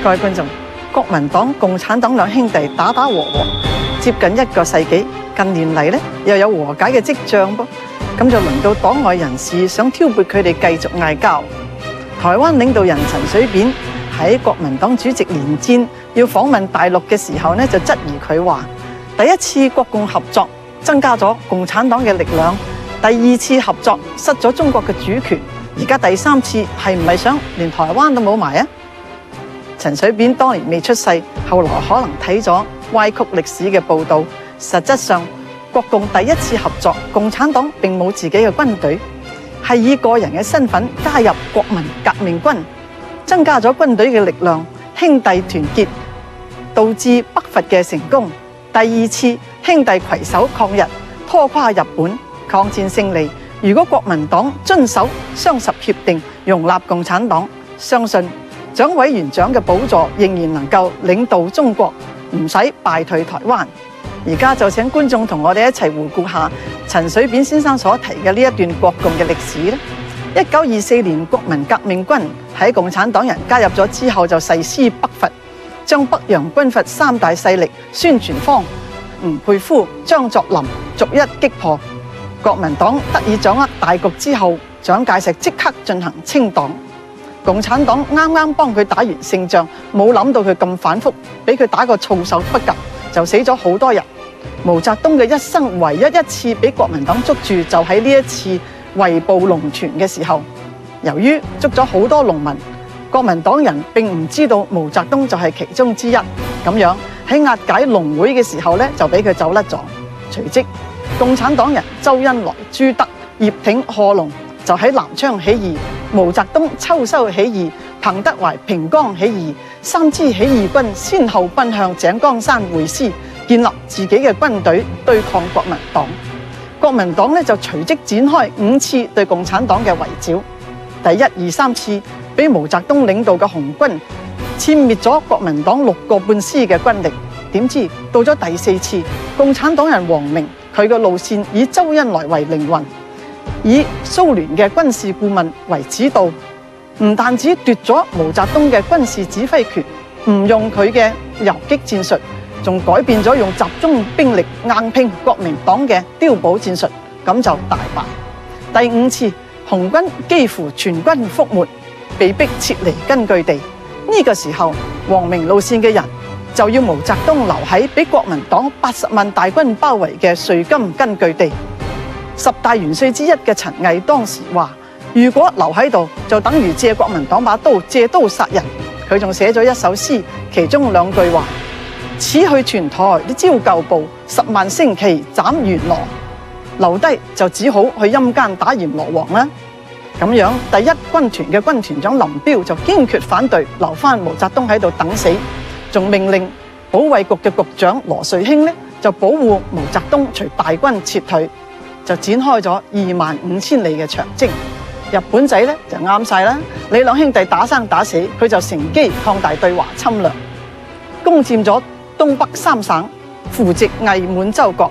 各位觀眾，國民黨、共產黨兩兄弟打打和和，接近一個世紀，近年嚟咧又有和解嘅跡象噃，咁就輪到黨外人士想挑撥佢哋繼續嗌交。台灣領導人陳水扁喺國民黨主席連戰要訪問大陸嘅時候呢，就質疑佢話：第一次國共合作增加咗共產黨嘅力量，第二次合作失咗中國嘅主權，而家第三次係唔係想連台灣都冇埋啊？陳水扁當年未出世，後來可能睇咗歪曲歷史嘅報導。實質上，國共第一次合作，共產黨並冇自己嘅軍隊，係以個人嘅身份加入國民革命軍，增加咗軍隊嘅力量，兄弟團結，導致北伐嘅成功。第二次兄弟攜手抗日，拖垮日本，抗戰勝利。如果國民黨遵守雙十協定，容納共產黨，相信蔣委員長嘅寶座仍然能夠領導中國，唔使敗退台灣。而家就請觀眾同我哋一齊回顧下陳水扁先生所提嘅呢一段國共嘅歷史。1924年國民革命軍喺共產黨人加入咗之後，就誓師北伐，將北洋軍閥三大勢力孫傳芳、吳佩孚、張作霖逐一擊破。國民黨得以掌握大局之後，蔣介石即刻進行清黨。共產黨啱啱幫佢打完勝仗，冇諗到佢咁反覆，俾佢打個措手不及，就死咗好多人。毛澤東嘅一生唯一一次俾國民黨捉住，就喺呢一次圍捕農團嘅時候。由於捉咗好多農民，國民黨人並唔知道毛澤東就係其中之一，咁樣喺押解農會嘅時候咧，就俾佢走甩咗。隨即共產黨人周恩來、朱德、葉挺、賀龍就喺南昌起義，毛澤東秋收起義，彭德懷平江起義，三支起義軍先後奔向井岡山會師，建立自己嘅軍隊對抗國民黨。國民黨咧就隨即展開5次對共產黨嘅圍剿。第1、2、3次俾毛澤東領導嘅紅軍殲滅咗國民黨6個半師嘅軍力。點知到咗第4次，共產黨人王明，佢嘅路線以周恩來為靈魂，以蘇聯嘅軍事顧問為指導，唔但止奪咗毛澤東嘅軍事指揮權，唔用佢嘅游擊戰術，仲改變咗用集中兵力硬拼國民黨嘅碉堡戰術，咁就大敗。第5次，紅軍幾乎全軍覆沒，被逼撤離根據地。呢個時候，王明路線嘅人就要毛澤東留喺俾國民黨80萬大軍包圍嘅瑞金根據地。10大元帥之一嘅陳毅當時話：如果留喺度，就等於借國民黨把刀，借刀殺人。佢仲寫咗一首詩，其中2句話：此去全台你招舊部，10萬星旗斬閻羅。留低就只好去陰間打閻羅王啦。咁樣第1軍團嘅軍團長林彪就堅決反對，留翻毛澤東喺度等死，仲命令保衛局嘅局長羅瑞卿呢就保護毛澤東隨大軍撤退，就展開咗25000里嘅長征。日本仔呢就啱晒啦，你兩兄弟打生打死，佢就乘機擴大對華侵略，攻佔咗東北3省，扶植偽滿洲國。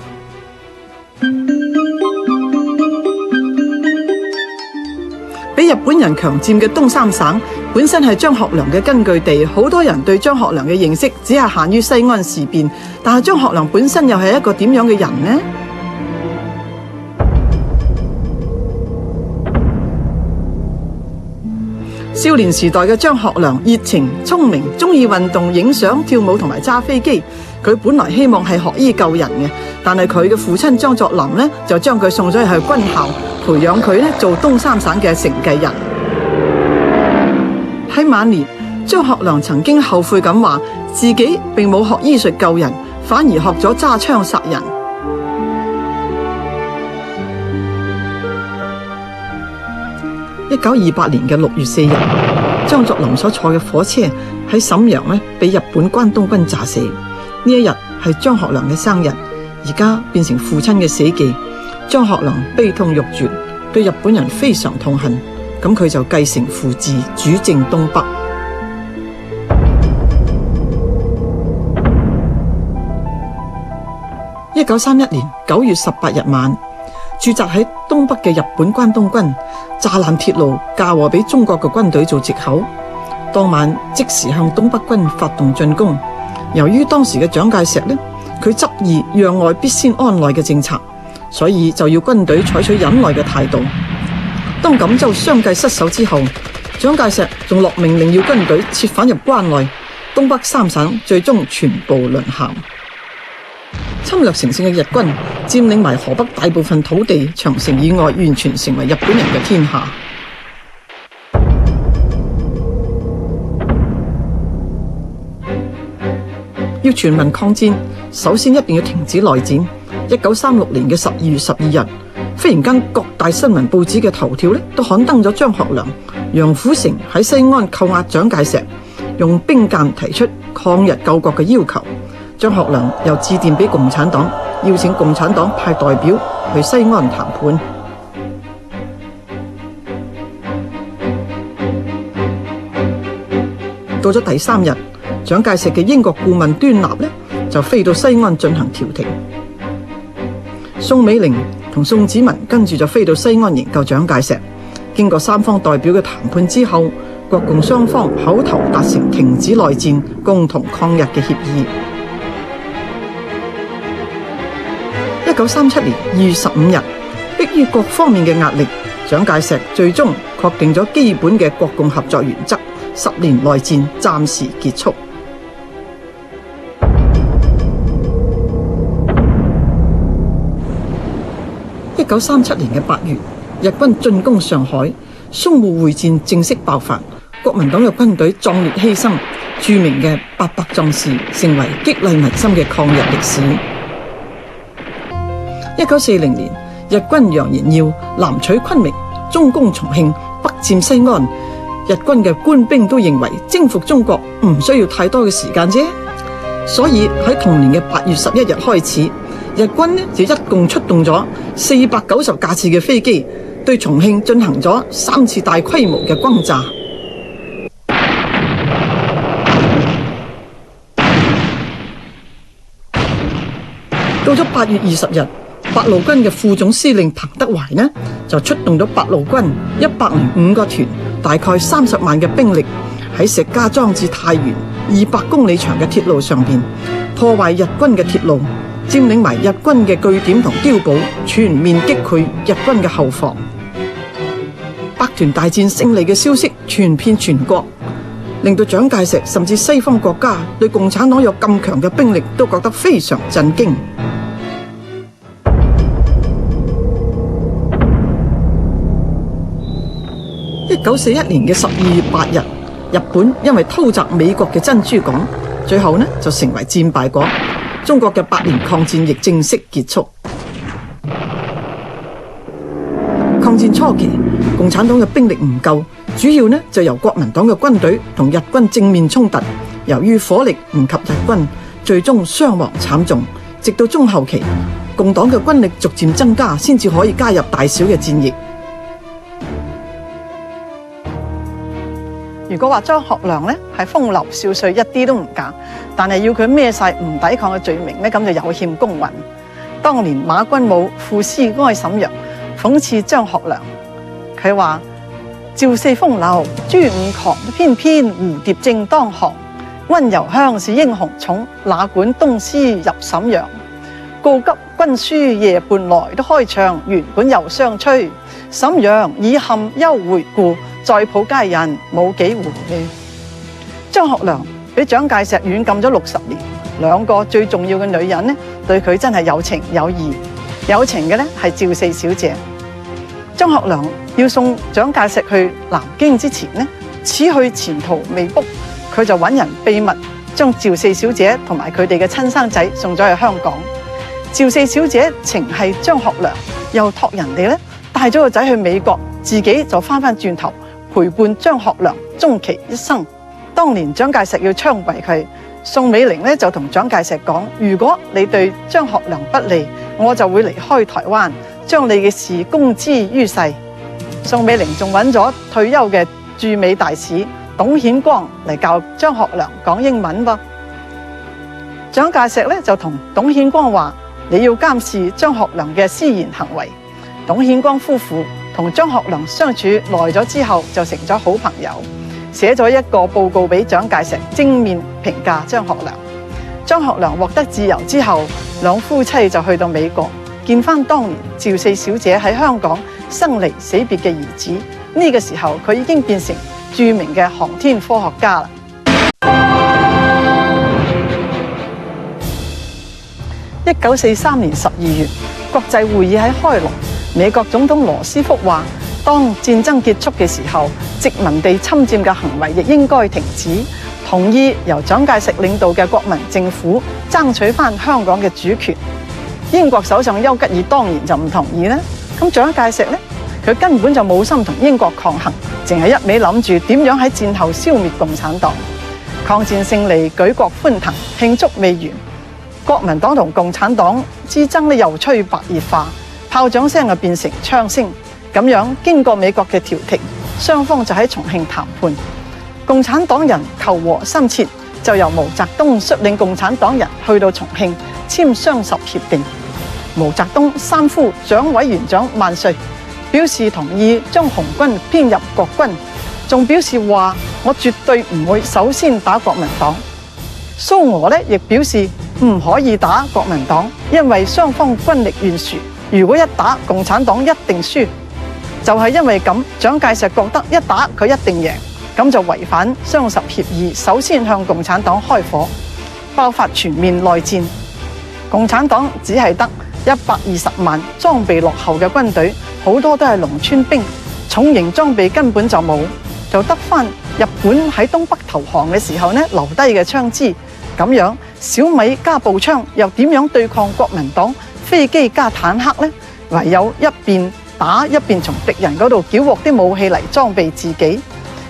俾日本人強佔嘅東三省本身係張學良嘅根據地，好多人對張學良嘅認識只係限於西安事變，但係張學良本身又係一個點樣嘅人呢？少年時代嘅張學良熱情、聰明，中意運動、影相、跳舞同埋揸飛機。佢本來希望係學醫救人嘅，但係佢嘅父親張作霖呢，就將佢送咗去軍校，培養佢呢做東三省嘅承繼人。喺晚年，張學良曾經後悔咁話，自己並冇學醫術救人，反而學咗揸槍殺人。1928年嘅6月4日，張作霖所坐嘅火車喺瀋陽呢被日本關東軍炸死。呢一日係張學良嘅生日，而家變成父親嘅死忌。張學良悲痛欲絕，對日本人非常痛恨，咁佢就繼承父志，主政東北。1931年9月18日晚，駐紮喺東北嘅日本關東軍炸爛鐵路，嫁禍俾中國嘅軍隊做藉口。當晚即時向東北軍發動進攻。由於當時嘅蔣介石呢，佢執意讓外必先安內嘅政策，所以就要軍隊採取忍耐嘅態度。當錦州相繼失守之後，蔣介石仲落命令要軍隊撤返入關內，東北三省最終全部淪陷。侵略成性嘅日軍佔領埋河北大部分土地，長城以外完全成為日本人嘅天下。要全民抗戰，首先一定要停止內戰。1936年嘅12月12日，忽然間各大新聞報紙嘅頭條都刊登咗張學良、楊虎城喺西安扣押蔣介石，用兵諫提出抗日救國嘅要求。張學良又致電俾共產黨，邀請共產黨派代表去西安談判。到咗第3日，蔣介石嘅英國顧問端納就飛到西安進行調停。宋美齡同宋子文跟住就飛到西安營救蔣介石。經過三方代表嘅談判之後，國共雙方口頭達成停止內戰、共同抗日嘅協議。1937年2月15日，迫於各方面嘅壓力，蔣介石最終確定咗基本嘅國共合作原則，10年內戰暫時結束。1937年嘅8月，日軍進攻上海，淞滬會戰正式爆發，國民黨嘅軍隊壯烈犧牲，著名嘅800壯士成為激勵民心嘅抗日歷史。1940年，日軍揚言要南取昆明、中攻重慶、北佔西安，日軍嘅官兵都認為征服中國唔需要太多嘅時間啫，所以喺同年嘅8月11日開始，日軍就一共出動咗490架次嘅飛機，對重慶進行咗3次大規模嘅轟炸。到咗8月20日，八路軍嘅副總司令彭德懷就出動咗八路軍105個團，大概30萬嘅兵力，喺石家莊至太原200公里長嘅鐵路上邊破壞日軍嘅鐵路，佔領埋日軍嘅據點同碉堡，全面擊潰日軍嘅後防。百團大戰勝利嘅消息傳遍全國，令到蔣介石甚至西方國家對共產黨有咁強嘅兵力都覺得非常震驚。1941年嘅12月8日，日本因為偷襲美國嘅珍珠港，最後就成為戰敗國。中國嘅8年抗戰亦正式結束。抗戰初期，共產黨嘅兵力唔夠，主要就由國民黨嘅軍隊同日軍正面衝突，由於火力唔及日軍，最終傷亡慘重。直到中後期，共黨嘅軍力逐漸增加，先至可以加入大小嘅戰役。如果話張學良係風流少帥一啲都唔假，但係要佢孭晒唔抵抗嘅罪名咁就有欠公允。當年馬君武賦詩哀瀋陽，諷刺張學良，佢話：趙四風流，朱五狂，偏偏蝴蝶正當行。溫柔鄉是英雄冢，哪管東施入瀋陽。告急軍書夜半來，都開唱原本又相催。瀋陽已陷休回顧，再抱佳人冇幾回。張學良俾蔣介石軟禁咗60年，兩個最重要嘅女人對佢真係有情有義。有情嘅係趙四小姐。張學良要送蔣介石去南京之前此去前途未卜，佢就揾人秘密將趙四小姐同埋佢哋嘅親生仔送咗去香港。趙四小姐情係張學良，又託人哋帶咗個仔去美國，自己就翻轉頭陪伴張學良終其一生。當年蔣介石要槍斃佢，宋美齡就同蔣介石講：如果你對張學良不利，我就會離開台灣，將你嘅事公之於世。宋美齡仲揾咗退休嘅駐美大使董顯光嚟教張學良講英文噃。蔣介石就同董顯光話：你要監視張學良嘅私言行為。董顯光夫婦同張學良相處耐咗之後，就成咗好朋友。寫咗一個報告俾蔣介石，正面評價張學良。張學良獲得自由之後，兩夫妻就去到美國見翻當年趙四小姐喺香港生離死別嘅兒子。呢個時候佢已經變成著名嘅航天科學家啦。1943年12月，國際會議喺開羅，美國總統羅斯福話，當戰爭結束嘅時候，殖民地侵佔嘅行為亦應該停止，同意由蔣介石領導嘅國民政府爭取翻香港嘅主權。英國首相丘吉爾當然就唔同意啦。咁蔣介石呢，佢根本就冇心同英國抗衡，淨係一味諗住點樣喺戰後消滅共產黨。抗戰勝利，舉國歡騰，慶祝未完，國民黨同共產黨之爭咧又趨白熱化，炮仗聲就變成槍聲。咁樣經過美國嘅調停，雙方就喺重慶談判。共產黨人求和心切，就由毛澤東率領共產黨人去到重慶簽雙十協定。毛澤東三呼蔣委員長萬歲，表示同意將紅軍編入國軍，仲表示話我絕對唔會首先打國民黨。蘇俄咧亦表示唔可以打國民黨，因為雙方軍力懸殊，如果一打共產黨一定輸。就係因為咁，蔣介石覺得一打佢一定贏，咁就違反雙十協議，首先向共產黨開火，爆發全面內戰。共產黨只係得120萬裝備落後嘅軍隊，好多都係農村兵，重型裝備根本就冇，就得返日本喺東北投降嘅時候呢留低嘅槍支。咁樣小米加步槍又點樣對抗國民黨飛機加坦克呢？唯有一邊打一邊從敵人嗰度繳獲啲武器嚟裝備自己。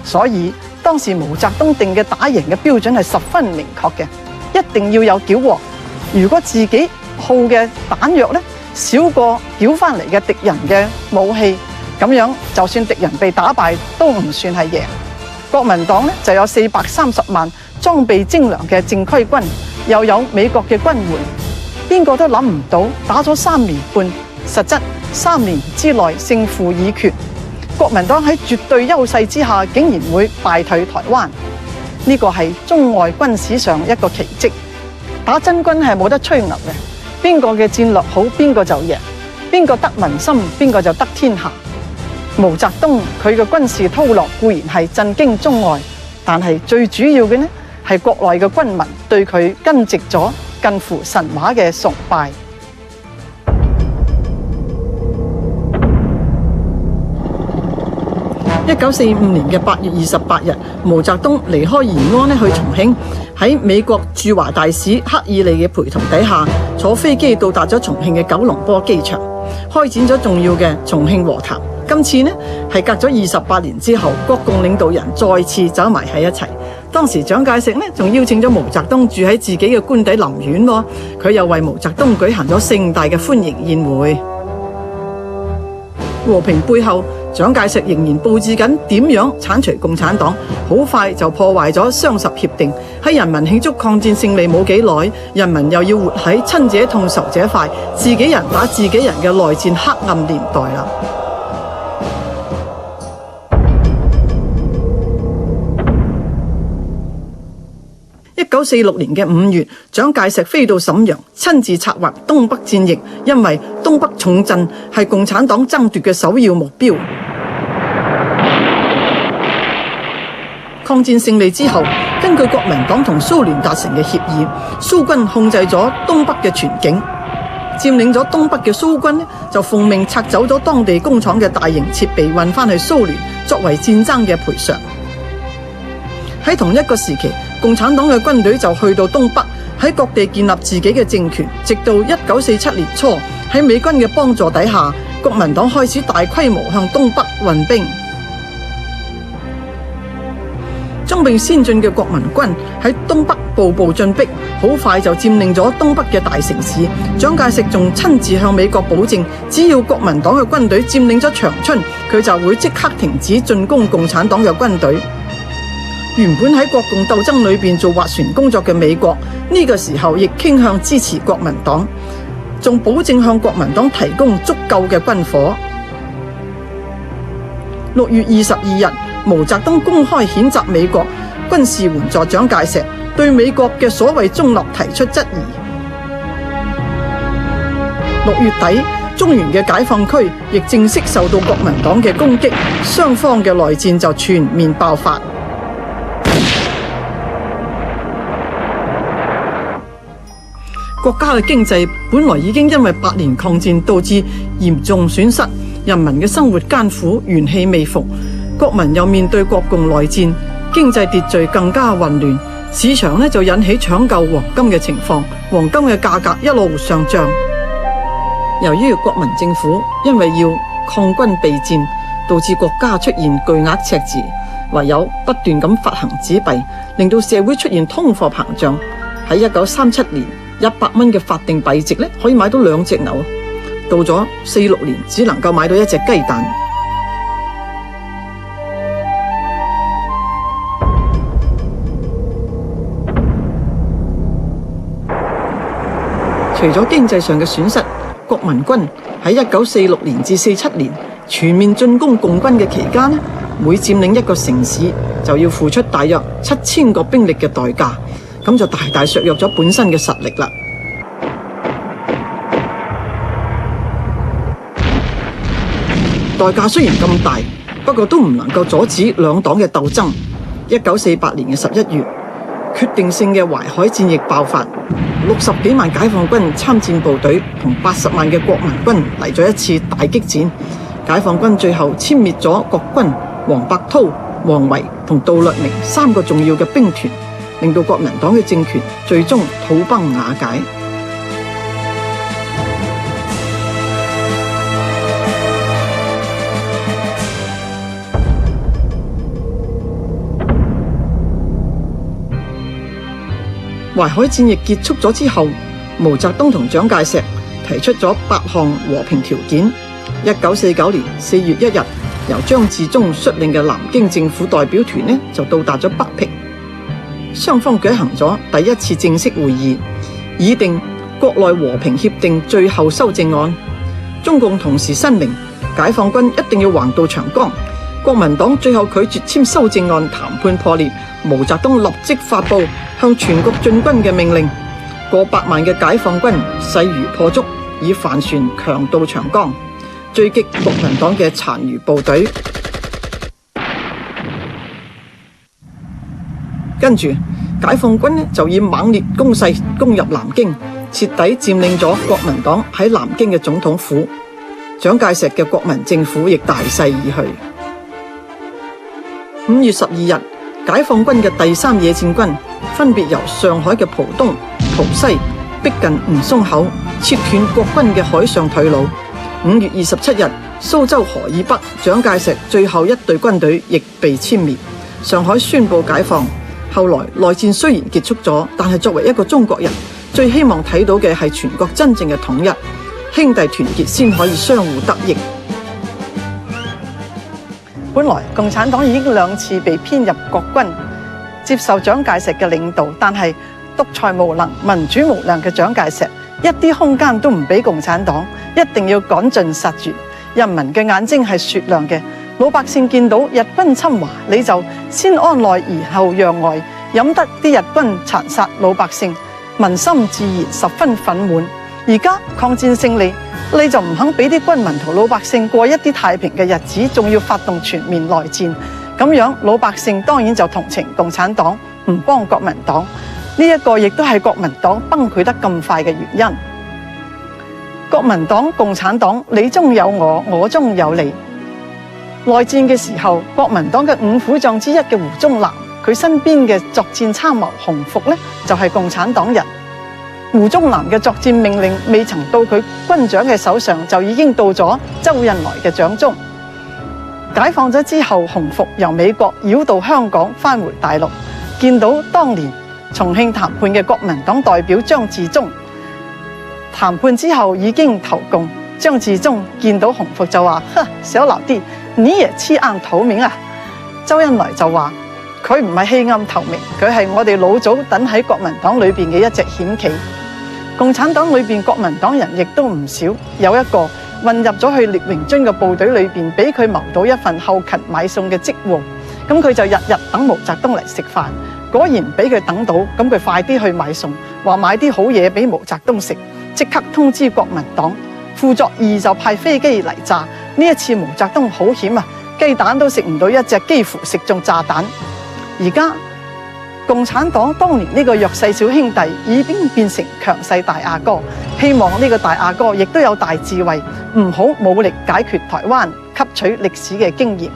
所以當時毛澤東定嘅打贏嘅標準係十分明確嘅，一定要有繳獲。如果自己耗嘅彈藥呢少過繳翻嚟嘅敵人嘅武器，咁樣就算敵人被打敗都唔算係贏。國民黨呢就有430萬裝備精良嘅正規軍，又有美國嘅軍援，邊個都諗唔到打咗3年半，實質3年之內勝負已決。國民黨喺絕對優勢之下，竟然會敗退台灣，呢個係中外軍史上一個奇蹟。打真軍係冇得吹牛嘅，邊個嘅戰略好，邊個就贏，邊個得民心，邊個就得天下。毛澤東佢嘅軍事韜略固然係震驚中外，但係最主要嘅呢係國內嘅軍民對佢根植咗近乎神話嘅崇拜。1945年嘅8月28日，毛澤東離開延安去重慶，喺美國駐華大使克爾利嘅陪同底下，坐飛機到達咗重慶嘅九龍坡機場，開展咗重要嘅重慶和談。今次呢係隔咗28年之後，國共領導人再次走埋喺一齊。當時蔣介石呢仲邀請咗毛澤東住喺自己嘅官邸林苑喎，佢又為毛澤東舉行咗盛大嘅歡迎宴會。和平背後，蔣介石仍然布置緊點樣剷除共產黨，好快就破壞咗雙十協定。喺人民慶祝抗戰勝利冇幾耐，人民又要活喺親者痛仇者快，自己人打自己人嘅內戰黑暗年代啦。1946年嘅5月，蔣介石飛到瀋陽，親自策劃東北戰役，因為東北重鎮係共產黨爭奪嘅首要目標。抗戰勝利之後，根據國民黨同蘇聯達成嘅協議，蘇軍控制咗東北嘅全境，佔領咗東北嘅蘇軍呢，就奉命拆走咗當地工廠嘅大型設備，運翻去蘇聯作為戰爭嘅賠償。喺同一個時期，共產黨嘅軍隊就去到東北，喺各地建立自己嘅政權，直到1947年初，喺美軍嘅幫助底下，國民黨開始大規模向東北運兵。裝備先進嘅國民軍喺東北步步進逼，好快就佔領咗東北嘅大城市。蔣介石仲親自向美國保證，只要國民黨嘅軍隊佔領咗長春，佢就會即刻停止進攻共產黨嘅軍隊。原本喺國共鬥爭裏邊做斡旋工作嘅美國，呢個時候亦傾向支持國民黨，仲保證向國民黨提供足夠嘅軍火。6月22日，毛澤東公開譴責美國軍事援助蔣介石，對美國嘅所謂中立提出質疑。6月底，中原嘅解放區亦正式受到國民黨嘅攻擊，雙方嘅內戰就全面爆發。國家嘅經濟本來已經因為8年抗戰導致嚴重損失，人民嘅生活艱苦，元氣未復，國民又面對國共內戰，經濟秩序更加混亂，市場就引起搶救黃金嘅情況，黃金嘅價格一路上漲。由於國民政府因為要抗軍備戰，導致國家出現巨額赤字，唯有不斷咁發行紙幣，令到社會出現通貨膨脹。喺1937年，100蚊嘅法定幣值可以買到2隻牛，到咗46年只能夠買到1隻雞蛋。除咗經濟上嘅損失，國民軍喺1946年至47年全面進攻共軍嘅期間，每佔領一個城市就要付出大約7000個兵力嘅代價，咁就大大削弱咗本身嘅實力啦。代價雖然咁大，不過都唔能夠阻止兩黨嘅鬥爭。1948年嘅11月，決定性嘅淮海戰役爆發，60幾萬解放軍參戰部隊同80萬嘅國民軍嚟咗一次大激戰。解放軍最後殲滅咗國軍、黃伯韜、王維同杜聿明3個重要嘅兵團，令到國民黨嘅政權最終土崩瓦解。淮海戰役結束咗之後，毛澤東同蔣介石提出咗8項和平條件。1949年4月1日，由張自忠率領嘅南京政府代表團就到達咗北平，雙方舉行咗第一次正式會議，議定國內和平協定最後修正案。中共同時申明，解放軍一定要橫渡長江。國民黨最後拒絕簽修正案，談判破裂。毛澤東立即發布向全國進軍嘅命令，過百萬嘅解放軍勢如破竹，以帆船強渡長江，追擊國民黨嘅殘餘部隊。跟住，解放軍就以猛烈攻勢攻入南京，徹底佔領咗國民黨喺南京嘅總統府。蔣介石嘅國民政府亦大勢而去。5月12日，解放軍嘅第3野戰軍分別由上海嘅浦東、浦西逼近吳淞口，切斷國軍嘅海上退路。5月27日，蘇州河以北，蔣介石最後一隊軍隊亦被殲滅，上海宣布解放。後來內戰雖然結束咗，但係作為一個中國人，最希望睇到嘅係全國真正嘅統一，兄弟團結先可以相互得益。本來共產黨已經2次被編入國軍，接受蔣介石嘅領導，但係獨裁無能、民主無量嘅蔣介石一啲空間都唔俾共產黨，一定要趕盡殺絕。人民嘅眼睛係雪亮嘅，老百姓見到日軍侵華，你就先安內而後讓外，飲得啲日軍殘殺老百姓，民心自然十分憤懣。而家抗戰勝利，你就唔肯俾啲軍民同老百姓過一啲太平嘅日子，仲要發動全面內戰，咁樣老百姓當然就同情共產黨，唔幫國民黨。呢一個亦都係國民黨崩潰得咁快嘅原因。國民黨、共產黨，你中有我，我中有你。內戰嘅時候，國民黨嘅5虎將之一嘅胡宗南，佢身邊嘅作戰參謀洪復就係共產黨人。胡宗南嘅作戰命令未曾到佢軍長嘅手上，就已經到咗周恩來嘅掌中。解放咗之後，洪復由美國繞道香港返回大陸，見到當年重慶談判嘅國民黨代表張自忠，談判之後已經投共。張自忠見到洪復就話：呵，小老弟，你也棄暗投明啊！周恩來就話：佢唔係棄暗投明，佢係我哋老早等喺國民黨裏邊嘅一隻險棋。共產黨裏邊國民黨人亦都唔少，有一個混入咗去聶榮臻嘅部隊裏邊，俾佢謀到一份後勤買餸嘅職務。咁佢就日日等毛澤東嚟食飯，果然俾佢等到，咁佢快啲去買餸，話買啲好嘢俾毛澤東食，即刻通知國民黨，傅作義就派飛機嚟炸。呢一次毛澤東好險啊，雞蛋都食唔到一隻，幾乎食中炸彈。而家共產黨當年呢個弱勢小兄弟已經變成強勢大阿哥，希望呢個大阿哥亦都有大智慧，唔好武力解決台灣，吸取歷史嘅經驗。